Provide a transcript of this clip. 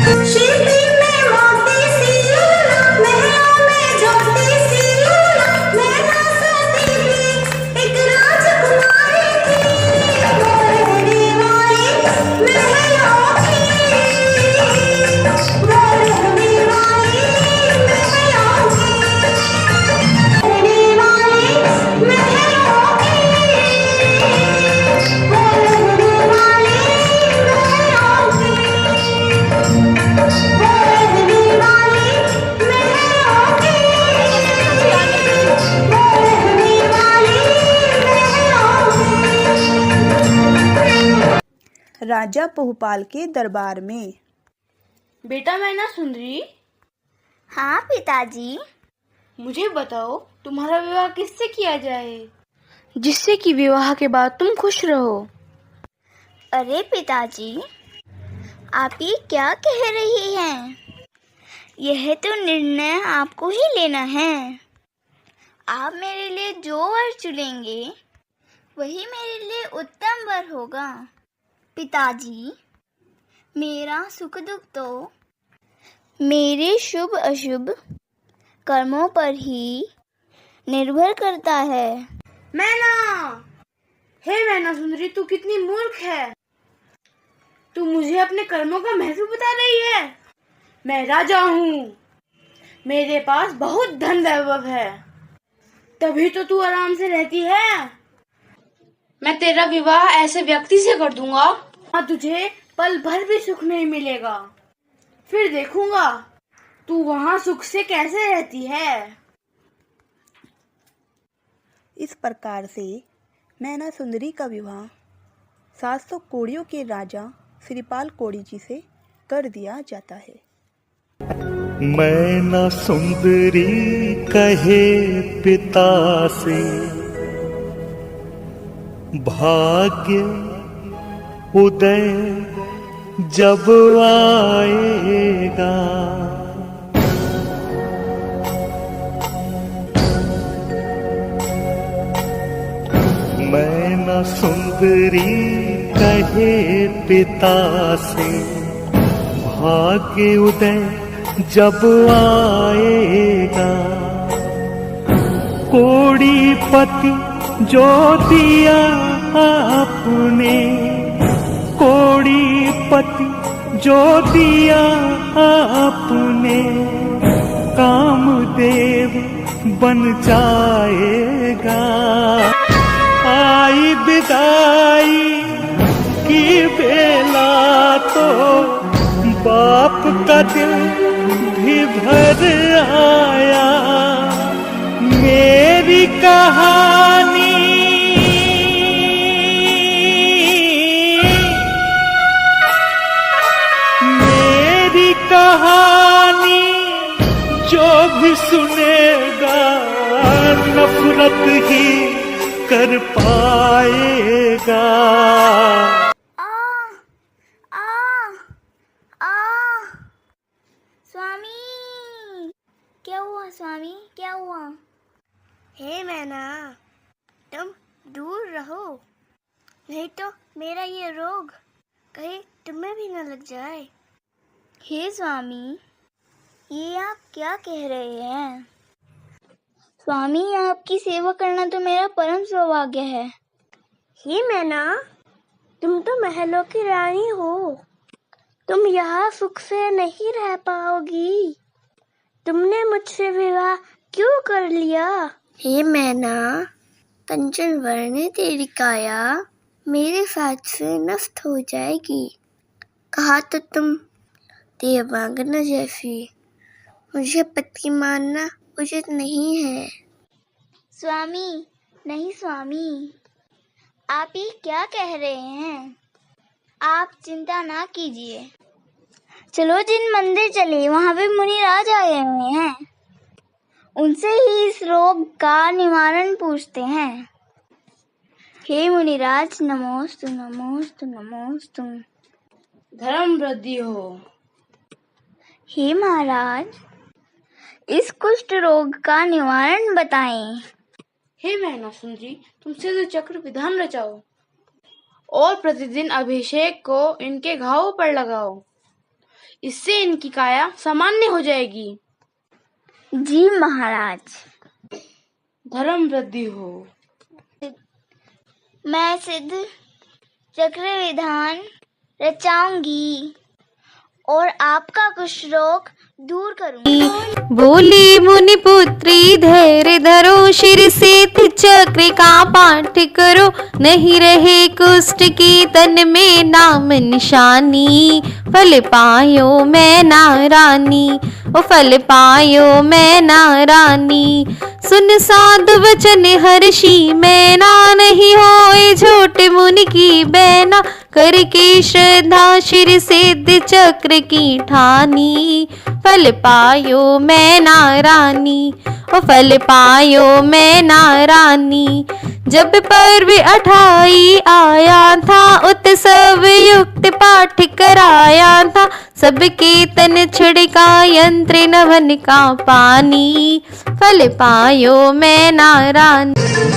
शिल्पी में मोती सी महलों में ज्योति सी मैं ना सती थी एक राजकुमारी थी रहने वाली महलों की वो रहने वाली महलों की रहने वाली महलों की वो रहने वाली महलों की राजा बहुपाल के दरबार में। बेटा मैना सुंदरी, हाँ पिताजी। मुझे बताओ तुम्हारा विवाह किससे किया जाए, जिससे कि विवाह के बाद तुम खुश रहो। अरे पिताजी, आप ये क्या कह रही हैं? यह तो निर्णय आपको ही लेना है। आप मेरे लिए जो वर चुनेंगे वही मेरे लिए उत्तम वर होगा। पिताजी, मेरा सुख दुख तो मेरे शुभ अशुभ कर्मों पर ही निर्भर करता है। मैना, हे मैना सुंदरी, तू कितनी मूर्ख है। तू मुझे अपने कर्मों का महत्व बता रही है। मैं राजा हूँ, मेरे पास बहुत धन वैभव है, तभी तो तू आराम से रहती है। मैं तेरा विवाह ऐसे व्यक्ति से कर दूंगा, हाँ तुझे पल भर भी सुख नहीं मिलेगा। फिर देखूंगा तू वहाँ सुख से कैसे रहती है। इस प्रकार से मैना सुंदरी का विवाह 700 कोड़ियों के राजा श्रीपाल कोड़ी जी से कर दिया जाता है। मैना सुंदरी कहे पिता से, भाग्य उदय जब आएगा, मैना सुंदरी कहे पिता से, भाग्य उदय जब आएगा, कोड़ीपति जो दिया आपने, कोड़ीपति जो दिया आपने, कामदेव बन जाएगा। आई विदाई की बेला तो बाप का दिल भी भर आया, मेरी कहानी जो भी सुनेगा नफरत ही कर पाएगा। स्वामी, क्या हुआ स्वामी, क्या हुआ? हे मैना, तुम दूर रहो, नहीं तो मेरा ये रोग कहीं तुम्हें भी न लग जाए। हे स्वामी, ये आप क्या कह रहे हैं? स्वामी, आपकी सेवा करना तो मेरा परम सौभाग्य है। हे मैना, तुम तो महलों की रानी हो, तुम यहाँ सुख से नहीं रह पाओगी। तुमने मुझसे विवाह क्यों कर लिया? हे मैना, कंचन वर्ण तेरी काया मेरे साथ से नष्ट हो जाएगी। कहा तो तुम देवांगना जैसी, मुझे पति मानना उचित नहीं है। स्वामी, नहीं स्वामी, आप ये क्या कह रहे हैं? आप चिंता ना कीजिए, चलो जिन मंदिर चले, वहाँ पे मुनिराज आए हुए हैं, उनसे ही इस रोग का निवारण पूछते हैं। हे मुनिराज, नमोस्तु नमोस्तु नमोस्तु। धर्म वृद्धि हो। हे महाराज, इस कुष्ठ रोग का निवारण बताएं। हे मैना सुंदरी, तुम सिद्ध चक्र विधान रचाओ और प्रतिदिन अभिषेक को इनके घावों पर लगाओ। इससे इनकी काया सामान्य हो जाएगी। जी महाराज। धर्म वृद्धि हो। मैं सिद्ध चक्र विधान रचाऊंगी और आपका कुछ रोग दूर करूंगी। बोली मुनि पुत्री धैर्य धरो, शिर से चक्र का पाठ करो, नहीं रहे कुष्ठ की तन में नाम निशानी। फल पायो मैं नारानी, ओ फल पायो मैं नारानी। सुन साधु वचन हर्षी मैना, नहीं होए झूठ मुनि की बैना। करके श्रद्धा शिर सिद्ध चक्र की ठानी। फल पायो मैं नारानी, ओ फल पायो मैं नारानी। जब पर्व 28 आया था, उत्सव युक्त पाठ कराया था। सबके तन छिड़का यंत्र नवन का पानी। फल पायो मैं नारानी।